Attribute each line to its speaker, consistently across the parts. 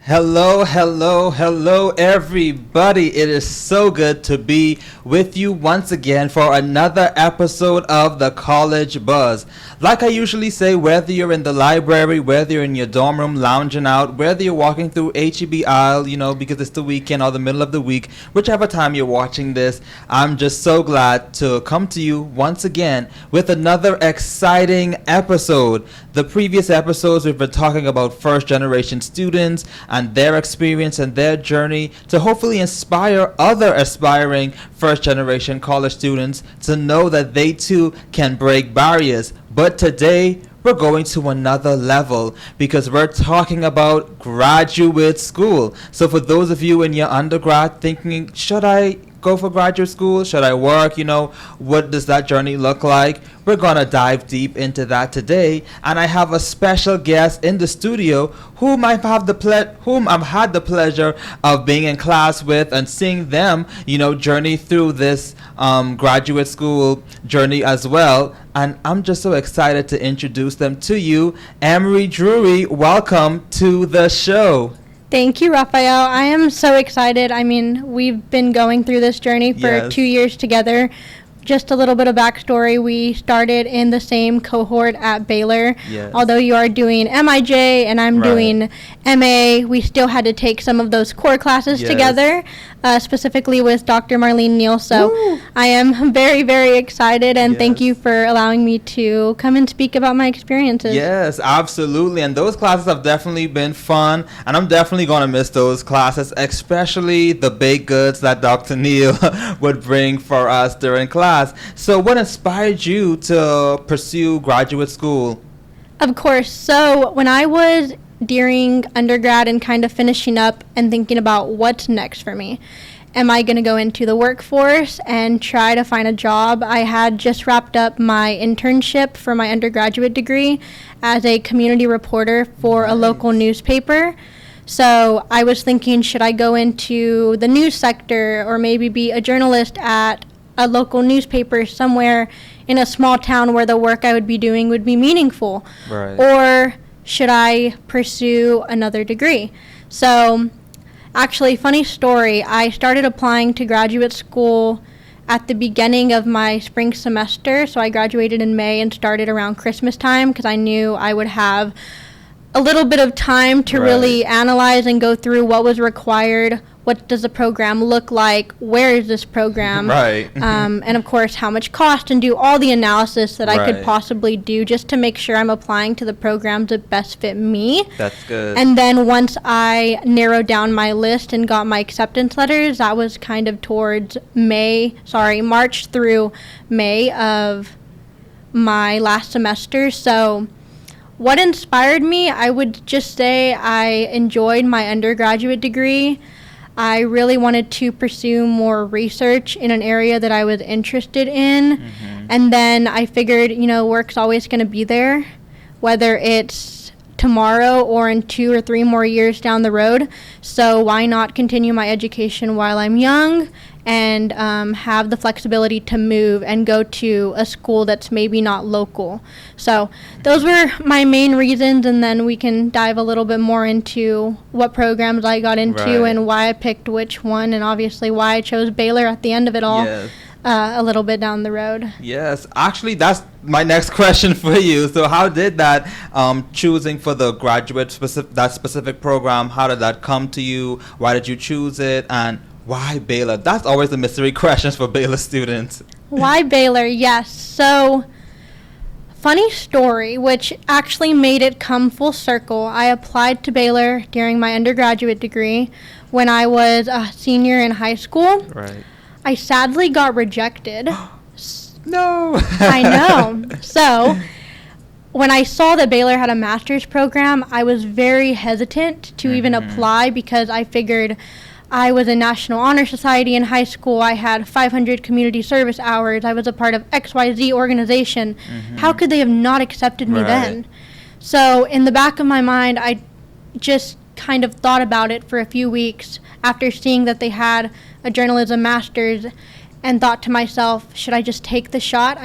Speaker 1: Hello, hello, hello, everybody. It is so good to be with you once again for another episode of the College Buzz. Like I usually say, whether you're in the library, whether you're in your dorm room lounging out, whether you're walking through HEB aisle, because it's the weekend or the middle of the week, whichever time you're watching this, I'm just so glad to come to you once again with another exciting episode. The previous episodes, we've been talking about first generation students and their experience and their journey to hopefully inspire other aspiring first generation college students to know that they too can break barriers. But today we're going to another level because we're talking about graduate school. So for those of you in your undergrad thinking, should I go for graduate school? Should I work? What does that journey look like? We're going to dive deep into that today. And I have a special guest in the studio whom I've had the pleasure of being in class with and seeing them, journey through this graduate school journey as well. And I'm just so excited to introduce them to you. Amory Drury, welcome to the show.
Speaker 2: Thank you, Raphael. I am so excited. We've been going through this journey for 2 years together. Just a little bit of backstory. We started in the same cohort at Baylor.
Speaker 1: Yes.
Speaker 2: Although you are doing MIJ and I'm doing MA, we still had to take some of those core classes together, specifically with Dr. Marlene Neal. So I am very, very excited, and thank you for allowing me to come and speak about my experiences.
Speaker 1: Yes, absolutely. And those classes have definitely been fun, and I'm definitely going to miss those classes, especially the baked goods that Dr. Neal would bring for us during class. So what inspired you to pursue graduate school?
Speaker 2: Of course. So when I was during undergrad and kind of finishing up and thinking about what's next for me, am I going to go into the workforce and try to find a job? I had just wrapped up my internship for my undergraduate degree as a community reporter for a local newspaper. So I was thinking, should I go into the news sector or maybe be a journalist at a local newspaper somewhere in a small town where the work I would be doing would be meaningful?
Speaker 1: Right.
Speaker 2: Or should I pursue another degree? So actually, funny story, I started applying to graduate school at the beginning of my spring semester. So I graduated in May and started around Christmas time because I knew I would have a little bit of time to really analyze and go through what was required. What does the program look like? Where is this program?
Speaker 1: Right.
Speaker 2: And of course, how much cost, and do all the analysis that I could possibly do just to make sure I'm applying to the programs that best fit me.
Speaker 1: That's good.
Speaker 2: And then once I narrowed down my list and got my acceptance letters, that was kind of towards March through May of my last semester. So what inspired me? I would just say I enjoyed my undergraduate degree. I really wanted to pursue more research in an area that I was interested in. Mm-hmm. And then I figured, work's always going to be there, whether it's tomorrow or in 2 or 3 more years down the road. So why not continue my education while I'm young and have the flexibility to move and go to a school that's maybe not local. So those were my main reasons, and then we can dive a little bit more into what programs I got into and why I picked which one, and obviously why I chose Baylor at the end of it all.
Speaker 1: Yes.
Speaker 2: A little bit down the road.
Speaker 1: Yes, actually, that's my next question for you. So how did that choosing for the that specific program, how did that come to you? Why did you choose it? And why Baylor? That's always the mystery questions for Baylor students.
Speaker 2: Why Baylor? Yes. So, funny story, which actually made it come full circle. I applied to Baylor during my undergraduate degree when I was a senior in high school.
Speaker 1: Right.
Speaker 2: I sadly got rejected.
Speaker 1: No.
Speaker 2: I know. So, when I saw that Baylor had a master's program, I was very hesitant to even apply because I figured I was in National Honor Society in high school. I had 500 community service hours. I was a part of XYZ organization. How could they have not accepted me then? So in the back of my mind, I just kind of thought about it for a few weeks after seeing that they had a journalism master's and thought to myself, should I just take the shot?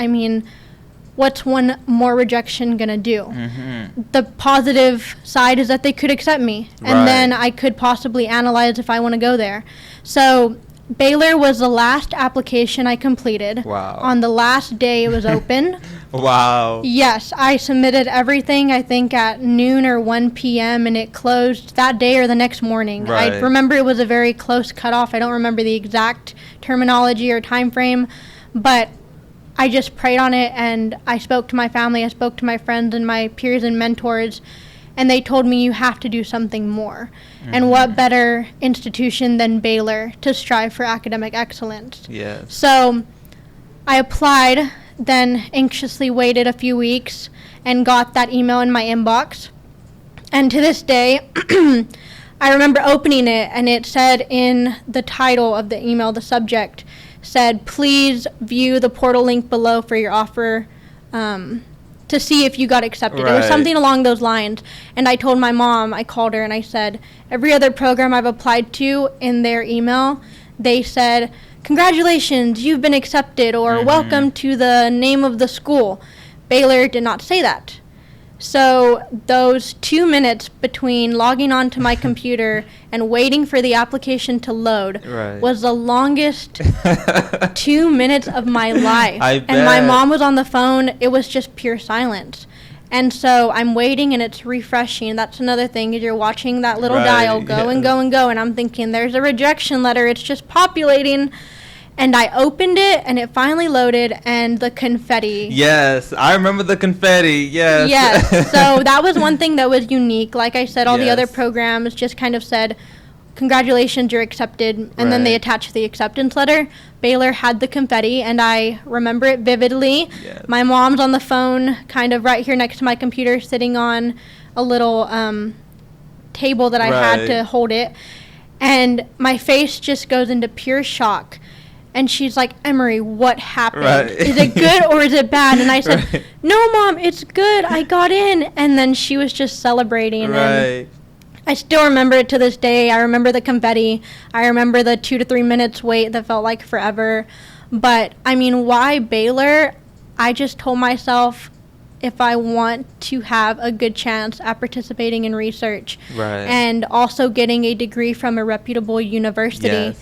Speaker 2: what's one more rejection gonna do?
Speaker 1: Mm-hmm.
Speaker 2: The positive side is that they could accept me, and then I could possibly analyze if I want to go there. So Baylor was the last application I completed.
Speaker 1: Wow.
Speaker 2: On the last day it was open.
Speaker 1: Wow.
Speaker 2: Yes, I submitted everything, I think, at noon or 1 p.m., and it closed that day or the next morning.
Speaker 1: Right.
Speaker 2: I remember it was a very close cutoff. I don't remember the exact terminology or time frame, but I just prayed on it, and I spoke to my family, I spoke to my friends and my peers and mentors, and they told me you have to do something more.
Speaker 1: Mm-hmm.
Speaker 2: And what better institution than Baylor to strive for academic excellence?
Speaker 1: Yes.
Speaker 2: So I applied, then anxiously waited a few weeks and got that email in my inbox. And to this day, I remember opening it, and it said in the title of the email, the subject said, please view the portal link below for your offer to see if you got accepted. It was something along those lines. And I told my mom, I called her and I said, every other program I've applied to, in their email, they said, congratulations, you've been accepted, or welcome to the name of the school. Baylor did not say that. So those 2 minutes between logging onto my computer and waiting for the application to load was the longest 2 minutes of my life. And my mom was on the phone. It was just pure silence. And so I'm waiting, and it's refreshing. That's another thing, is you're watching that little dial go and go and go, and I'm thinking, there's a rejection letter. It's just populating. And I opened it, and it finally loaded, and the confetti.
Speaker 1: Yes, I remember the confetti, yes.
Speaker 2: Yes, so that was one thing that was unique. Like I said, all the other programs just kind of said, congratulations, you're accepted, and then they attached the acceptance letter. Baylor had the confetti, and I remember it vividly.
Speaker 1: Yes.
Speaker 2: My mom's on the phone, kind of right here next to my computer, sitting on a little table that I had to hold it. And my face just goes into pure shock. And she's like, Emery, what happened? Is it good or is it bad? And I said, no, Mom, it's good. I got in. And then she was just celebrating. And I still remember it to this day. I remember the confetti. I remember the 2 to 3 minutes wait that felt like forever. But, I mean, why Baylor? I just told myself, if I want to have a good chance at participating in research and also getting a degree from a reputable university,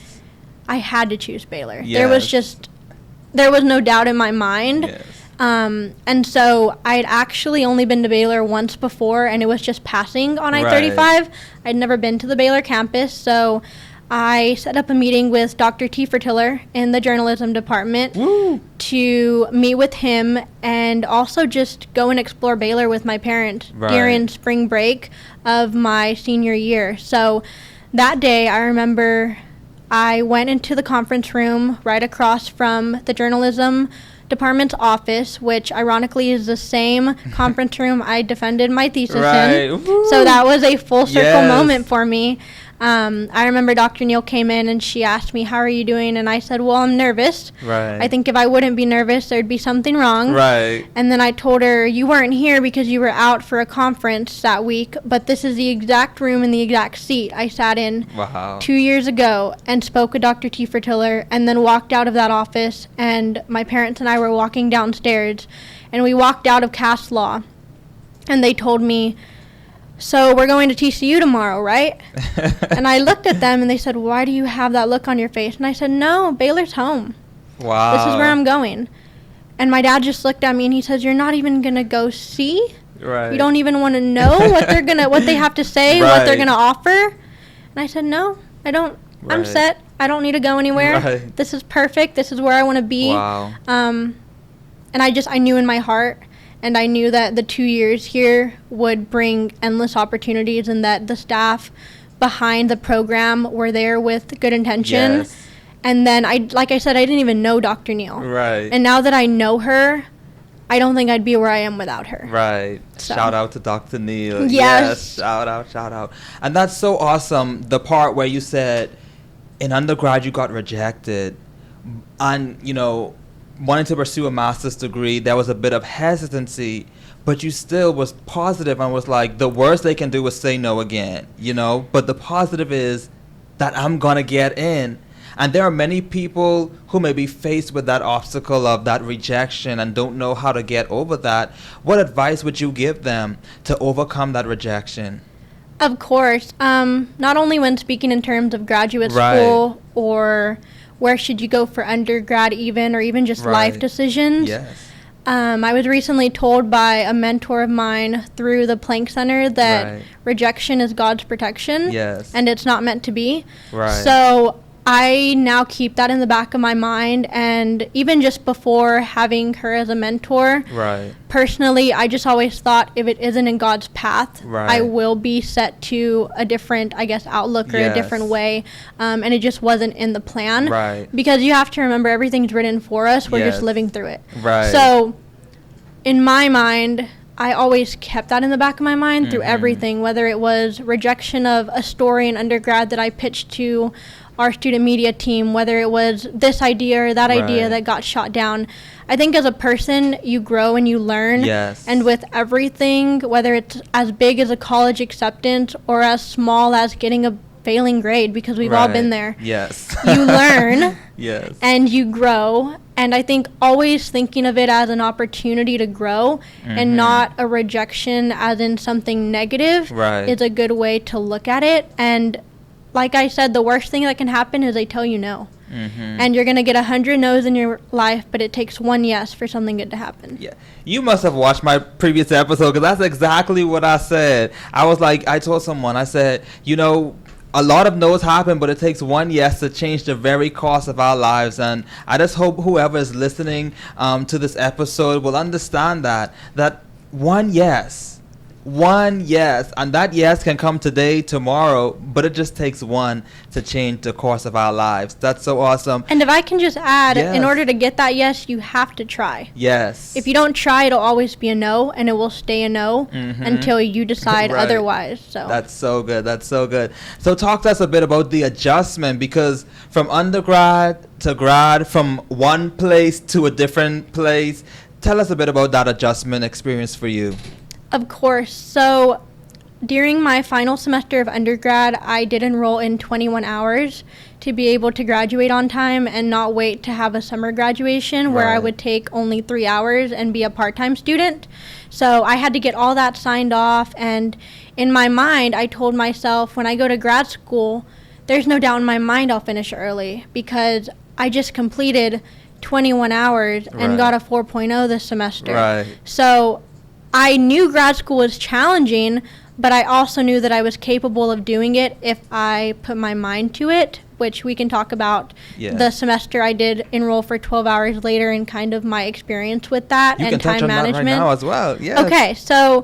Speaker 2: I had to choose Baylor. There was no doubt in my mind. And so I'd actually only been to Baylor once before, and it was just passing on I-35. I'd never been to the Baylor campus, so I set up a meeting with Dr. T. Fertiller in the journalism department to meet with him and also just go and explore Baylor with my parents during spring break of my senior year. So that day, I remember I went into the conference room right across from the journalism department's office, which ironically is the same conference room I defended my thesis in. So that was a full circle moment for me. I remember Dr. Neal came in and she asked me, how are you doing? And I said, well, I'm nervous. I think if I wouldn't be nervous, there'd be something wrong. And then I told her, you weren't here because you were out for a conference that week, but this is the exact room and the exact seat I sat in 2 years ago and spoke with Dr. T. Fertiller, and then walked out of that office, and my parents and I were walking downstairs, and we walked out of Cass Law, and they told me, so we're going to TCU tomorrow, right? And I looked at them and they said, why do you have that look on your face? And I said, no, Baylor's home. This is where I'm going. And my dad just looked at me and he says, you're not even going to go see? You don't even want to know what they have to say, what they're going to offer? And I said, no, I don't. I'm set. I don't need to go anywhere. This is perfect. This is where I want to be. And I knew in my heart, and I knew that the 2 years here would bring endless opportunities, and that the staff behind the program were there with good intention. And then, like I said, I didn't even know Dr. Neal. And now that I know her, I don't think I'd be where I am without her. So.
Speaker 1: Shout out to Dr. Neal. Yes. Shout out. And that's so awesome. The part where you said in undergrad you got rejected, and, wanting to pursue a master's degree, there was a bit of hesitancy, but you still was positive and was like, the worst they can do is say no again, But the positive is that I'm going to get in. And there are many people who may be faced with that obstacle of that rejection and don't know how to get over that. What advice would you give them to overcome that rejection?
Speaker 2: Of course. Not only when speaking in terms of graduate
Speaker 1: Right.
Speaker 2: school or where should you go for undergrad even, or even just life
Speaker 1: Right.
Speaker 2: decisions.
Speaker 1: Yes.
Speaker 2: I was recently told by a mentor of mine through the Planck Center that
Speaker 1: Right.
Speaker 2: rejection is God's protection.
Speaker 1: Yes.
Speaker 2: And it's not meant to be.
Speaker 1: Right.
Speaker 2: So I now keep that in the back of my mind, and even just before having her as a mentor,
Speaker 1: Right.
Speaker 2: personally, I just always thought if it isn't in God's path,
Speaker 1: Right.
Speaker 2: I will be set to a different, I guess, outlook or a
Speaker 1: Yes.
Speaker 2: different way, and it just wasn't in the plan.
Speaker 1: Right.
Speaker 2: Because you have to remember everything's written for us, we're
Speaker 1: Yes.
Speaker 2: just living through it.
Speaker 1: Right.
Speaker 2: So, in my mind, I always kept that in the back of my mind through everything, whether it was rejection of a story in undergrad that I pitched to our student media team, whether it was this idea or that idea
Speaker 1: Right.
Speaker 2: that got shot down. I think as a person, you grow and you learn.
Speaker 1: Yes.
Speaker 2: And with everything, whether it's as big as a college acceptance or as small as getting a failing grade, because we've all been there,
Speaker 1: Yes.
Speaker 2: you learn
Speaker 1: Yes.
Speaker 2: and you grow. And I think always thinking of it as an opportunity to grow and not a rejection as in something negative
Speaker 1: Right.
Speaker 2: is a good way to look at it. And like I said, the worst thing that can happen is they tell you no. And you're going to get 100 no's in your life, but it takes one yes for something good to happen.
Speaker 1: Yeah, you must have watched my previous episode, because that's exactly what I said. I was like, I told someone, I said, you know, a lot of no's happen, but it takes one yes to change the very course of our lives. And I just hope whoever is listening to this episode will understand that one yes, and that yes can come today, tomorrow, but it just takes one to change the course of our lives. That's so awesome.
Speaker 2: And if I can just add,
Speaker 1: Yes.
Speaker 2: in order to get that yes, you have to try.
Speaker 1: Yes.
Speaker 2: If you don't try, it'll always be a no, and it will stay a no until you decide
Speaker 1: Right.
Speaker 2: otherwise. So
Speaker 1: That's so good. That's so good. So talk to us a bit about the adjustment, because from undergrad to grad, from one place to a different place, tell us a bit about that adjustment experience for you.
Speaker 2: Of course. So during my final semester of undergrad, I did enroll in 21 hours to be able to graduate on time and not wait to have a summer graduation where I
Speaker 1: Right.
Speaker 2: would take only 3 hours and be a part-time student. So I had to get all that signed off, and in my mind, I told myself when I go to grad school, there's no doubt in my mind I'll finish early because I just completed 21 hours and
Speaker 1: Right.
Speaker 2: got a 4.0 this semester.
Speaker 1: Right.
Speaker 2: So I knew grad school was challenging, but I also knew that I was capable of doing it if I put my mind to it, which we can talk about.
Speaker 1: Yeah.
Speaker 2: The semester I did enroll for 12 hours later and kind of my experience with that
Speaker 1: You
Speaker 2: and
Speaker 1: can touch
Speaker 2: time
Speaker 1: on
Speaker 2: management.
Speaker 1: that right now as well. Yes.
Speaker 2: Okay, so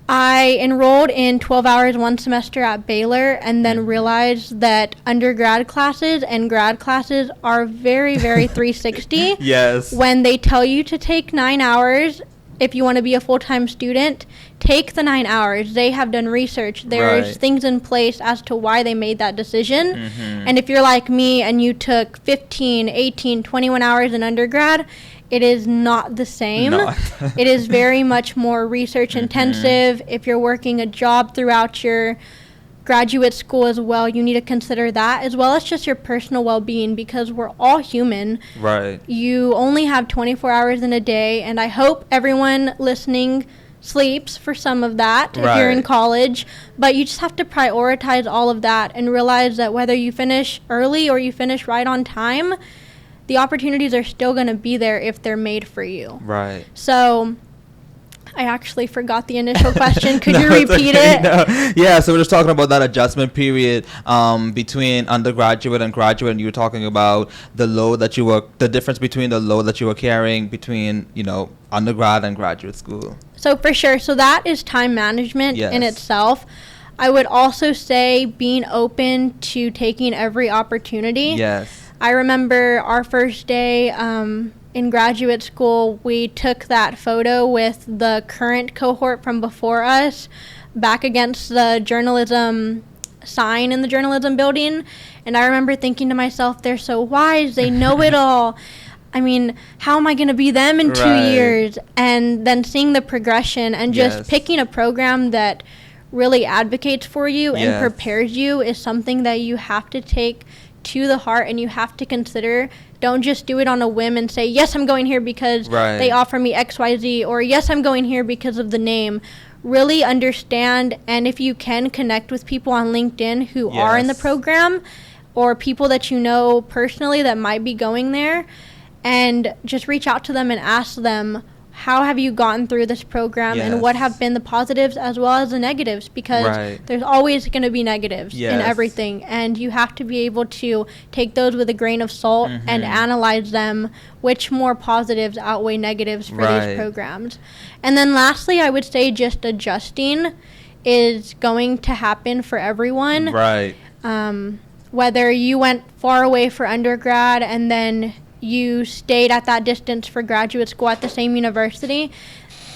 Speaker 2: I enrolled in 12 hours one semester at Baylor and then realized that undergrad classes and grad classes are very, very 360.
Speaker 1: Yes.
Speaker 2: When they tell you to take 9 hours, if you want to be a full-time student, take the 9 hours. They have done research. There's
Speaker 1: Right.
Speaker 2: things in place as to why they made that decision.
Speaker 1: Mm-hmm.
Speaker 2: And if you're like me and you took 15, 18, 21 hours in undergrad, it is not the same.
Speaker 1: Not.
Speaker 2: It is very much more research intensive. If you're working a job throughout your graduate school as well, you need to consider that, as well as just your personal well-being, because we're all human.
Speaker 1: Right.
Speaker 2: You only have 24 hours in a day, and I hope everyone listening sleeps for some of that if you're in
Speaker 1: Right.
Speaker 2: college, but you just have to prioritize all of that and realize that whether you finish early or you finish right on time, the opportunities are still going to be there if they're made for you.
Speaker 1: Right.
Speaker 2: So I actually forgot the initial question. Could
Speaker 1: No,
Speaker 2: you
Speaker 1: it's
Speaker 2: repeat
Speaker 1: okay.
Speaker 2: it?
Speaker 1: No. Yeah, so we're just talking about that adjustment period between undergraduate and graduate, and you were talking about the difference between the load that you were carrying between, undergrad and graduate school.
Speaker 2: So for sure. So that is time management in
Speaker 1: Yes.
Speaker 2: itself. I would also say being open to taking every opportunity.
Speaker 1: Yes.
Speaker 2: I remember our first day in graduate school, we took that photo with the current cohort from before us back against the journalism sign in the journalism building. And I remember thinking to myself, they're so wise, they know it all. I mean, how am I going to be them in 2
Speaker 1: Right.
Speaker 2: years? And then seeing the progression and just
Speaker 1: Yes.
Speaker 2: picking a program that really advocates for you and
Speaker 1: Yes.
Speaker 2: prepares you is something that you have to take to the heart and you have to consider. Don't just do it on a whim and say, yes, I'm going here because they offer me XYZ, or yes, I'm going here because of the name. Really understand, and if you can, connect with people on LinkedIn who are in the program, or people that you know personally that might be going there, and just reach out to them and ask them, how have you gotten through this program and what have been the positives as well as the negatives, because there's always going to be negatives in everything, and you have to be able to take those with a grain of salt and analyze them, which more positives outweigh negatives for these programs. And then lastly, I would say just adjusting is going to happen for everyone. Whether you went far away for undergrad and then you stayed at that distance for graduate school at the same university,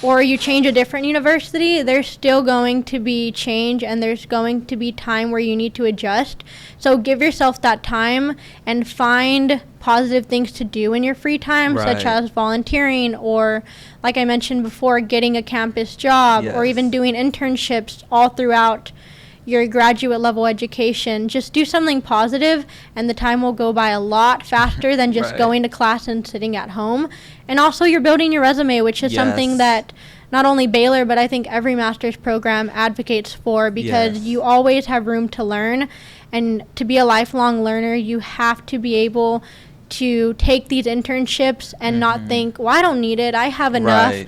Speaker 2: or you change a different university, there's still going to be change and there's going to be time where you need to adjust. So give yourself that time and find positive things to do in your free time, such as volunteering, or like I mentioned before, getting a campus job, or even doing internships all throughout your graduate level education. Just do something positive and the time will go by a lot faster than just going to class and sitting at home. And also you're building your resume, which is something that not only Baylor, but I think every master's program advocates for, because you always have room to learn. And to be a lifelong learner, you have to be able to take these internships and not think, well, I don't need it, I have enough.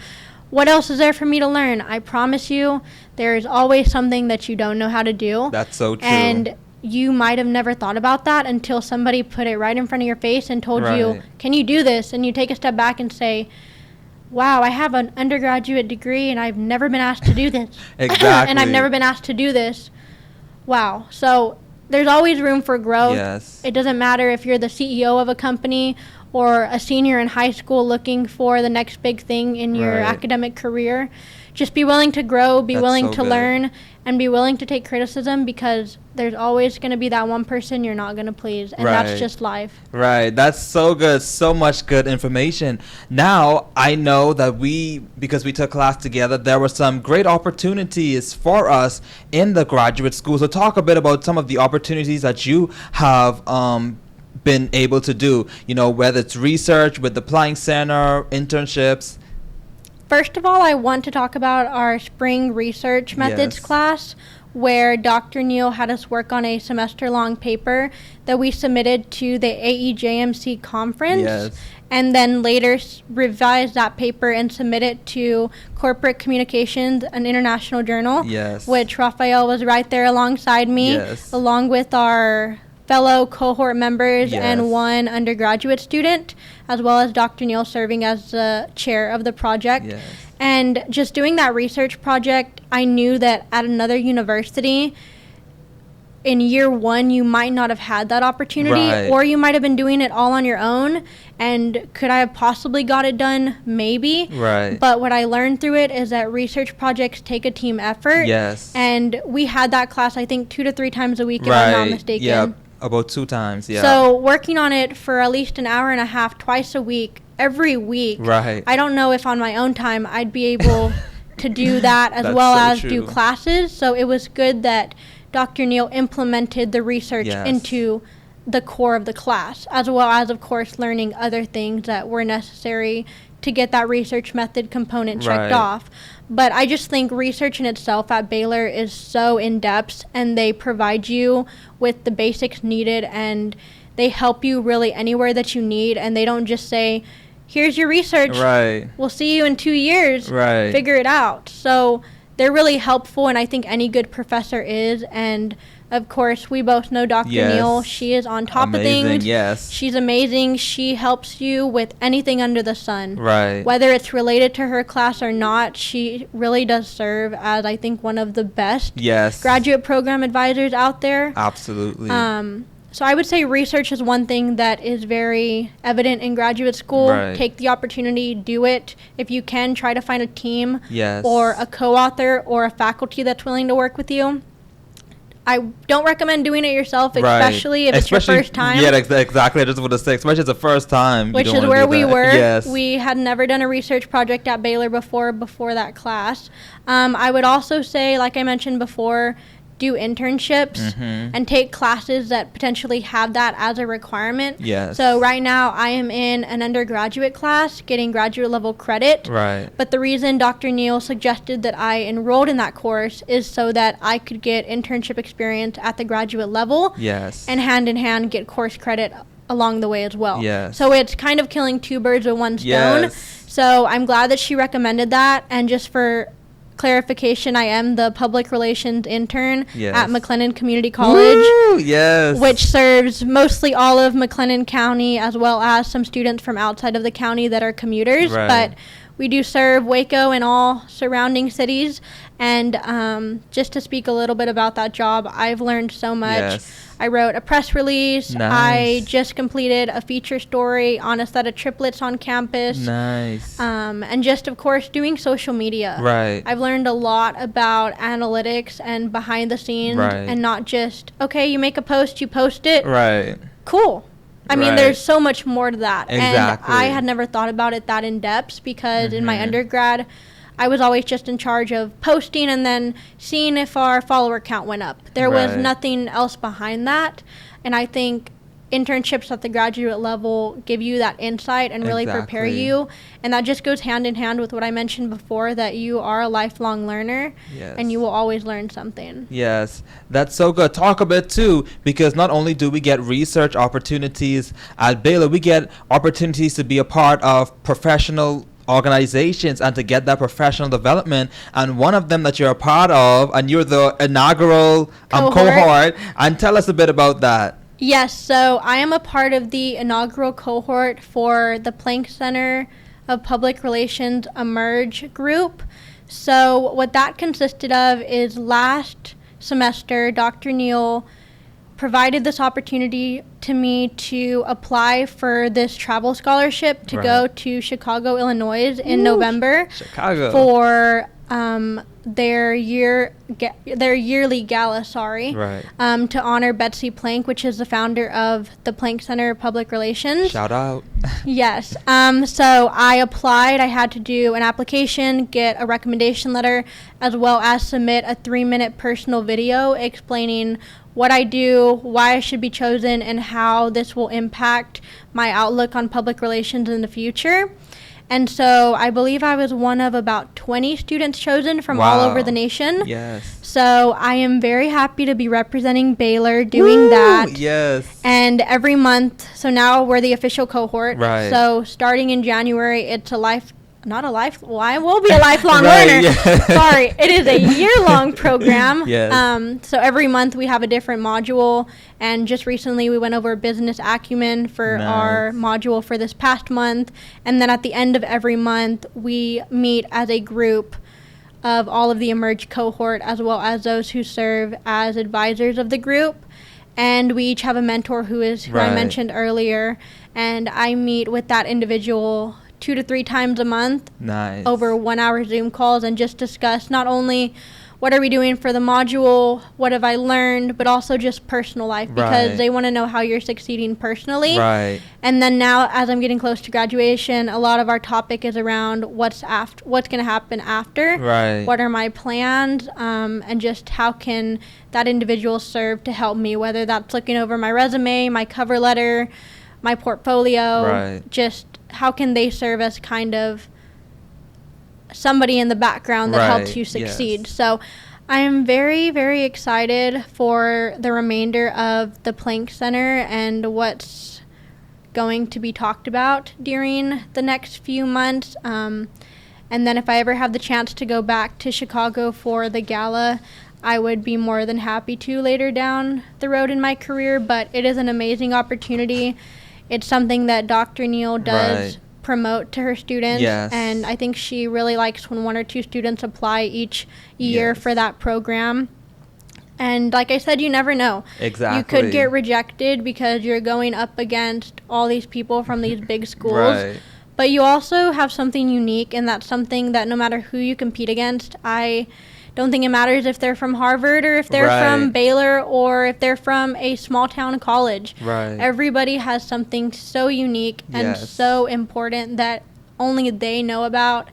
Speaker 2: What else is there for me to learn? I promise you, there is always something that you don't know how to do.
Speaker 1: That's so true.
Speaker 2: And you might have never thought about that until somebody put it right in front of your face and told you, can you do this? And you take a step back and say, wow, I have an undergraduate degree and I've never been asked to do this. And I've never been asked to do this. Wow. So there's always room for growth. It doesn't matter if you're the CEO of a company or a senior in high school looking for the next big thing in your academic career. Just be willing to grow, be willing to learn, and be willing to take criticism, because there's always going to be that one person you're not going to please, and that's just life.
Speaker 1: That's so good. So much good information. Now, I know that because we took class together, there were some great opportunities for us in the graduate school. So talk a bit about some of the opportunities that you have been able to do, whether it's research with the Applying Center, internships.
Speaker 2: First of all, I want to talk about our spring research methods class, where Dr. Neal had us work on a semester-long paper that we submitted to the AEJMC conference, and then later revise that paper and submit it to Corporate Communications, an international journal, which Raphael was right there alongside me, along with our fellow cohort members and one undergraduate student, as well as Dr. Neal serving as the chair of the project. And just doing that research project, I knew that at another university, in year one, you might not have had that opportunity, or you might have been doing it all on your own. And could I have possibly got it done? Maybe. But what I learned through it is that research projects take a team effort. And we had that class, I think, 2 to 3 times a week, if I'm not mistaken.
Speaker 1: About 2 times,
Speaker 2: So working on it for at least an hour and a half, twice a week, every week. I don't know if on my own time I'd be able to do that as well as do classes. So it was good that Dr. Neal implemented the research into the core of the class, as well as, of course, learning other things that were necessary to get that research method component checked off. But I just think research in itself at Baylor is so in-depth, and they provide you with the basics needed, and they help you really anywhere that you need, and they don't just say, here's your research, we'll see you in 2 years, figure it out. So they're really helpful, and I think any good professor is. And of course, we both know Dr. Neal. She is on top of things. She's amazing. She helps you with anything under the sun. Whether it's related to her class or not, she really does serve as, I think, one of the best graduate program advisors out there.
Speaker 1: Absolutely.
Speaker 2: So I would say research is one thing that is very evident in graduate school. Take the opportunity, do it. If you can, try to find a team or a co-author or a faculty that's willing to work with you. I don't recommend doing it yourself, especially if it's your first time.
Speaker 1: Exactly. I just want to say, especially if it's the first time.
Speaker 2: Which is where we were. We had never done a research project at Baylor before that class. I would also say, like I mentioned before, do internships and take classes that potentially have that as a requirement.
Speaker 1: Yes.
Speaker 2: So right now I am in an undergraduate class getting graduate level credit.
Speaker 1: Right.
Speaker 2: But the reason Dr. Neal suggested that I enrolled in that course is so that I could get internship experience at the graduate level.
Speaker 1: Yes.
Speaker 2: And hand in hand get course credit along the way as well.
Speaker 1: Yes.
Speaker 2: So it's kind of killing two birds with one stone.
Speaker 1: Yes.
Speaker 2: So I'm glad that she recommended that. And just for clarification, I am the public relations intern at McLennan Community College.
Speaker 1: Woo! Yes.
Speaker 2: Which serves mostly all of McLennan County as well as some students from outside of the county that are commuters.
Speaker 1: Right.
Speaker 2: But we do serve Waco and all surrounding cities. And just to speak a little bit about that job, I've learned so much.
Speaker 1: Yes.
Speaker 2: I wrote a press release.
Speaker 1: Nice.
Speaker 2: I just completed a feature story on a set of triplets on campus.
Speaker 1: Nice.
Speaker 2: And just, of course, doing social media.
Speaker 1: Right.
Speaker 2: I've learned a lot about analytics and behind the scenes.
Speaker 1: Right.
Speaker 2: And not just, okay, you make a post, you post it.
Speaker 1: Right.
Speaker 2: Cool. I mean,
Speaker 1: Right.
Speaker 2: there's so much more to that.
Speaker 1: Exactly.
Speaker 2: And I had never thought about it that in depth because in my undergrad, I was always just in charge of posting and then seeing if our follower count went up. There was
Speaker 1: Right.
Speaker 2: nothing else behind that. And I think internships at the graduate level give you that insight and really prepare
Speaker 1: Exactly.
Speaker 2: you. And that just goes hand in hand with what I mentioned before, that you are a lifelong learner.
Speaker 1: Yes.
Speaker 2: And you will always learn something.
Speaker 1: Yes, that's so good. Talk a bit too, because not only do we get research opportunities at Baylor, we get opportunities to be a part of professional organizations and to get that professional development. And one of them that you're a part of, and you're the inaugural cohort. And tell us a bit about that.
Speaker 2: Yes, so I am a part of the inaugural cohort for the Planck Center of Public Relations Emerge group. So what that consisted of is last semester, Dr. Neal provided this opportunity to me to apply for this travel scholarship to go to Chicago, Illinois in November.
Speaker 1: Chicago.
Speaker 2: For their yearly gala, to honor Betsy Planck, which is the founder of the Planck Center of Public Relations.
Speaker 1: Shout out.
Speaker 2: Yes. So I applied. I had to do an application, get a recommendation letter, as well as submit a 3-minute personal video explaining what I do, why I should be chosen, and how this will impact my outlook on public relations in the future. And so I believe I was one of about 20 students chosen from all over the nation.
Speaker 1: Yes.
Speaker 2: So I am very happy to be representing Baylor doing that.
Speaker 1: Yes.
Speaker 2: And every month, so now we're the official cohort.
Speaker 1: Right.
Speaker 2: So starting in January, it's I will be a lifelong
Speaker 1: Right,
Speaker 2: learner.
Speaker 1: yeah.
Speaker 2: Sorry, it is a year-long program.
Speaker 1: Yes.
Speaker 2: So every month we have a different module, and just recently we went over business acumen for our module for this past month, and then at the end of every month we meet as a group of all of the Emerge cohort, as well as those who serve as advisors of the group. And we each have a mentor who I mentioned earlier, and I meet with that individual 2 to 3 times a month over 1-hour Zoom calls and just discuss not only what are we doing for the module, what have I learned, but also just personal life, because they want to know how you're succeeding personally.
Speaker 1: Right.
Speaker 2: And then now, as I'm getting close to graduation, a lot of our topic is around what's going to happen after.
Speaker 1: Right.
Speaker 2: What are my plans, and just how can that individual serve to help me, whether that's looking over my resume, my cover letter, my portfolio, just how can they serve as kind of somebody in the background that helps you succeed.
Speaker 1: Yes.
Speaker 2: So I am very, very excited for the remainder of the Planck Center and what's going to be talked about during the next few months. And then if I ever have the chance to go back to Chicago for the gala, I would be more than happy to later down the road in my career. But it is an amazing opportunity. It's something that Dr. Neal does promote to her students, and I think she really likes when 1 or 2 students apply each year for that program. And like I said, you never know.
Speaker 1: Exactly.
Speaker 2: You could get rejected because you're going up against all these people from these big schools. But you also have something unique, and that's something that no matter who you compete against, I don't think it matters if they're from Harvard or if they're from Baylor or if they're from a small town college. Everybody has something so unique and so important that only they know about.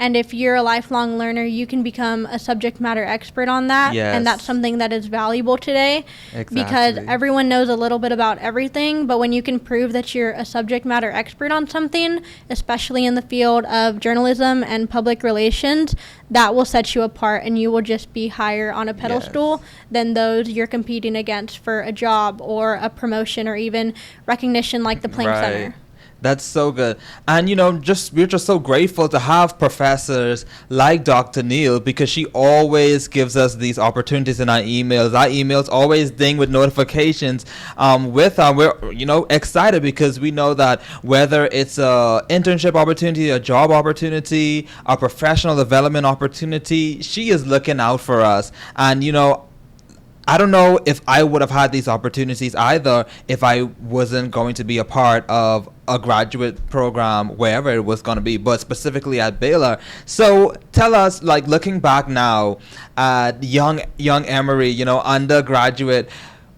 Speaker 2: And if you're a lifelong learner, you can become a subject matter expert on that.
Speaker 1: Yes.
Speaker 2: And that's something that is valuable today.
Speaker 1: Exactly.
Speaker 2: Because everyone knows a little bit about everything. But when you can prove that you're a subject matter expert on something, especially in the field of journalism and public relations, that will set you apart, and you will just be higher on a pedestal than those you're competing against for a job or a promotion or even recognition like the Planck Center.
Speaker 1: That's so good. And, we're just so grateful to have professors like Dr. Neal, because she always gives us these opportunities in our emails. Our emails always ding with notifications. We're, excited because we know that whether it's a internship opportunity, a job opportunity, a professional development opportunity, she is looking out for us. And, I don't know if I would have had these opportunities either if I wasn't going to be a part of a graduate program wherever it was going to be, but specifically at Baylor. So tell us, looking back now at young Emery, undergraduate,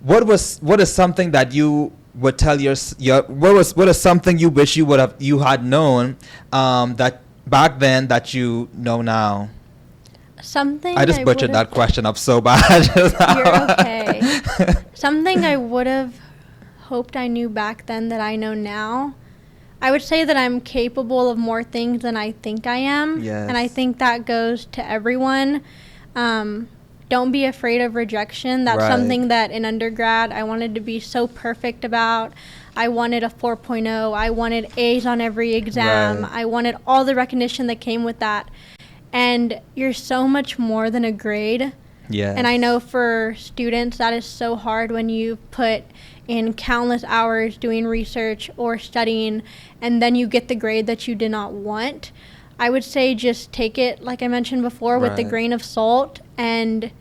Speaker 1: what is something that you would tell what is something you wish you had known that back then that you know now? I just butchered that question up so bad.
Speaker 2: You're okay. Something I would have hoped I knew back then that I know now. I would say that I'm capable of more things than I think I am.
Speaker 1: Yes.
Speaker 2: And I think that goes to everyone. Don't be afraid of rejection. That's something that in undergrad I wanted to be so perfect about. I wanted a 4.0. I wanted A's on every exam. I wanted all the recognition that came with that. And you're so much more than a grade.
Speaker 1: Yes.
Speaker 2: And I know for students that is so hard when you put in countless hours doing research or studying and then you get the grade that you did not want. I would say just take it, like I mentioned before, with a grain of salt and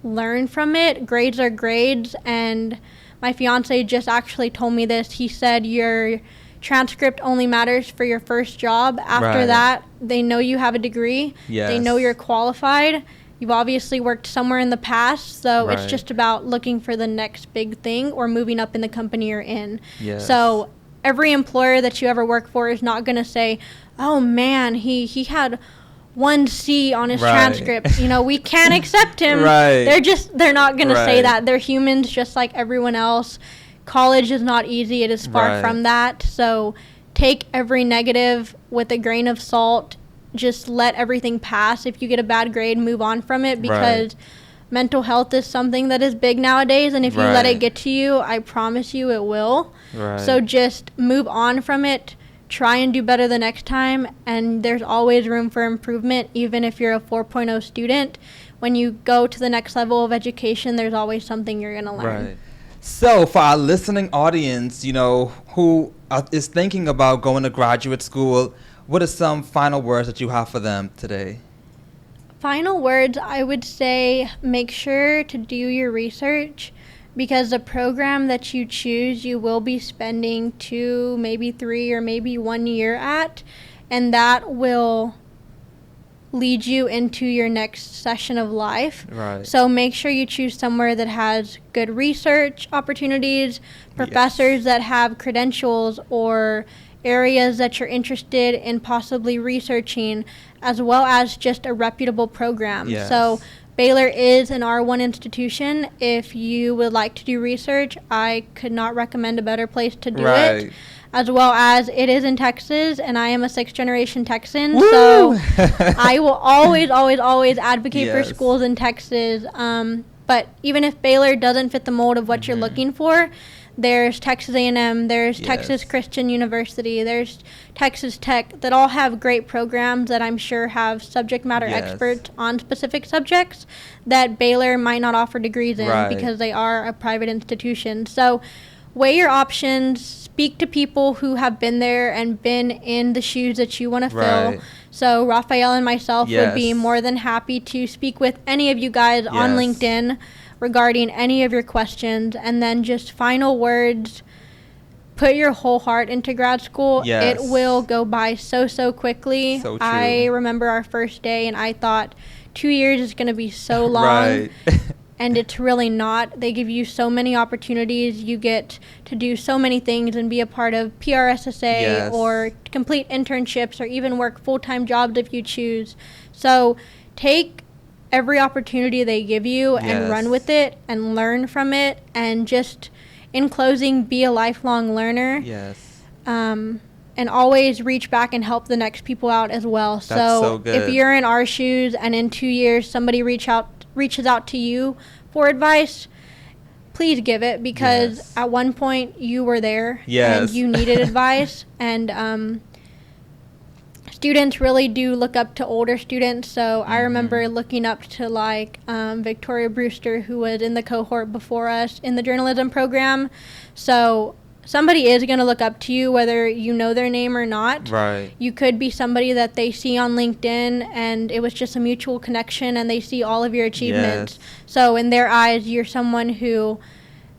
Speaker 2: learn from it. Grades are grades. And my fiance just actually told me this. He said your transcript only matters for your first job. After that, they know you have a degree.
Speaker 1: Yes.
Speaker 2: They know you're qualified. You've obviously worked somewhere in the past, so it's just about looking for the next big thing or moving up in the company you're in.
Speaker 1: Yes.
Speaker 2: So every employer that you ever work for is not going to say, oh man, he had 1C on his transcript. We can't accept him. They're not going to say that. They're humans just like everyone else. College is not easy. It is far from that. So take every negative with a grain of salt. Just let everything pass. If you get a bad grade, move on from it, because mental health is something that is big nowadays. And if you let it get to you, I promise you it will. So just move on from it. Try and do better the next time. And there's always room for improvement, even if you're a 4.0 student. When you go to the next level of education, there's always something you're going to learn.
Speaker 1: So for our listening audience, who is thinking about going to graduate school, what are some final words that you have for them today?
Speaker 2: Final words, I would say make sure to do your research, because the program that you choose, you will be spending 2, maybe 3, or maybe 1 year at, and that will lead you into your next session of life. So make sure you choose somewhere that has good research opportunities, professors that have credentials or areas that you're interested in possibly researching, as well as just a reputable program. So Baylor is an R1 institution. If you would like to do research, I could not recommend a better place to do it. As well as it is in Texas, and I am a 6th generation Texan. Woo! So I will always, always, always advocate for schools in Texas. But even if Baylor doesn't fit the mold of what you're looking for, there's Texas A&M, there's Texas Christian University, there's Texas Tech, that all have great programs that I'm sure have subject matter experts on specific subjects that Baylor might not offer degrees in because they are a private institution. So weigh your options, speak to people who have been there and been in the shoes that you want to fill. So Raphael and myself would be more than happy to speak with any of you guys on LinkedIn regarding any of your questions. And then just final words, put your whole heart into grad school. It will go by so quickly.
Speaker 1: So true.
Speaker 2: I remember our first day and I thought 2 years is going to be so long. and it's really not. They give you so many opportunities. You get to do so many things and be a part of PRSSA
Speaker 1: Yes.
Speaker 2: or complete internships or even work full-time jobs if you choose. So take every opportunity they give you and
Speaker 1: Yes.
Speaker 2: run with it and learn from it, and just in closing, be a lifelong learner.
Speaker 1: Yes.
Speaker 2: And always reach back and help the next people out as well.
Speaker 1: That's so good.
Speaker 2: If you're in our shoes and in 2 years somebody reaches out to you for advice, please give it, because
Speaker 1: Yes.
Speaker 2: at one point you were there
Speaker 1: Yes.
Speaker 2: and you needed advice. And students really do look up to older students. So I remember looking up to Victoria Brewster, who was in the cohort before us in the journalism program. So somebody is going to look up to you whether you know their name or not.
Speaker 1: Right.
Speaker 2: You could be somebody that they see on LinkedIn and it was just a mutual connection and they see all of your achievements.
Speaker 1: Yes.
Speaker 2: So in their eyes, you're someone who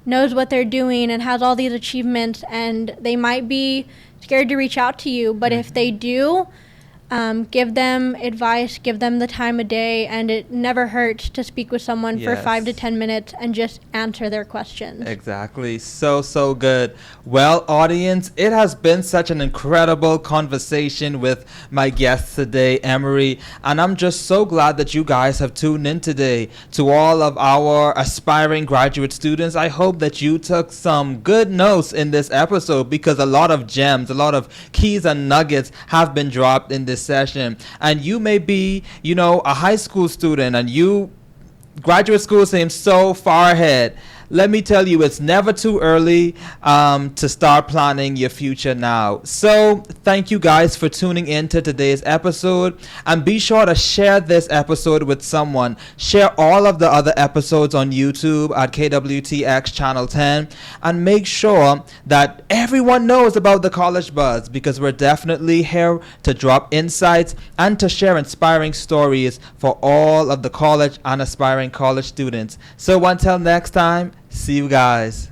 Speaker 2: knows what they're doing and has all these achievements, and they might be scared to reach out to you. But if they do, give them advice, give them the time of day, and it never hurts to speak with someone for
Speaker 1: Yes.
Speaker 2: 5 to 10 minutes and just answer their questions.
Speaker 1: Exactly. So good. Well, audience, it has been such an incredible conversation with my guest today, Emery, and I'm just so glad that you guys have tuned in today. To all of our aspiring graduate students, I hope that you took some good notes in this episode, because a lot of gems, a lot of keys and nuggets have been dropped in this session. And you may be, a high school student, and graduate school seems so far ahead. Let me tell you, it's never too early to start planning your future now. So thank you guys for tuning in to today's episode, and be sure to share this episode with someone. Share all of the other episodes on YouTube at KWTX Channel 10, and make sure that everyone knows about the College Buzz, because we're definitely here to drop insights and to share inspiring stories for all of the college and aspiring college students. So until next time, see you guys.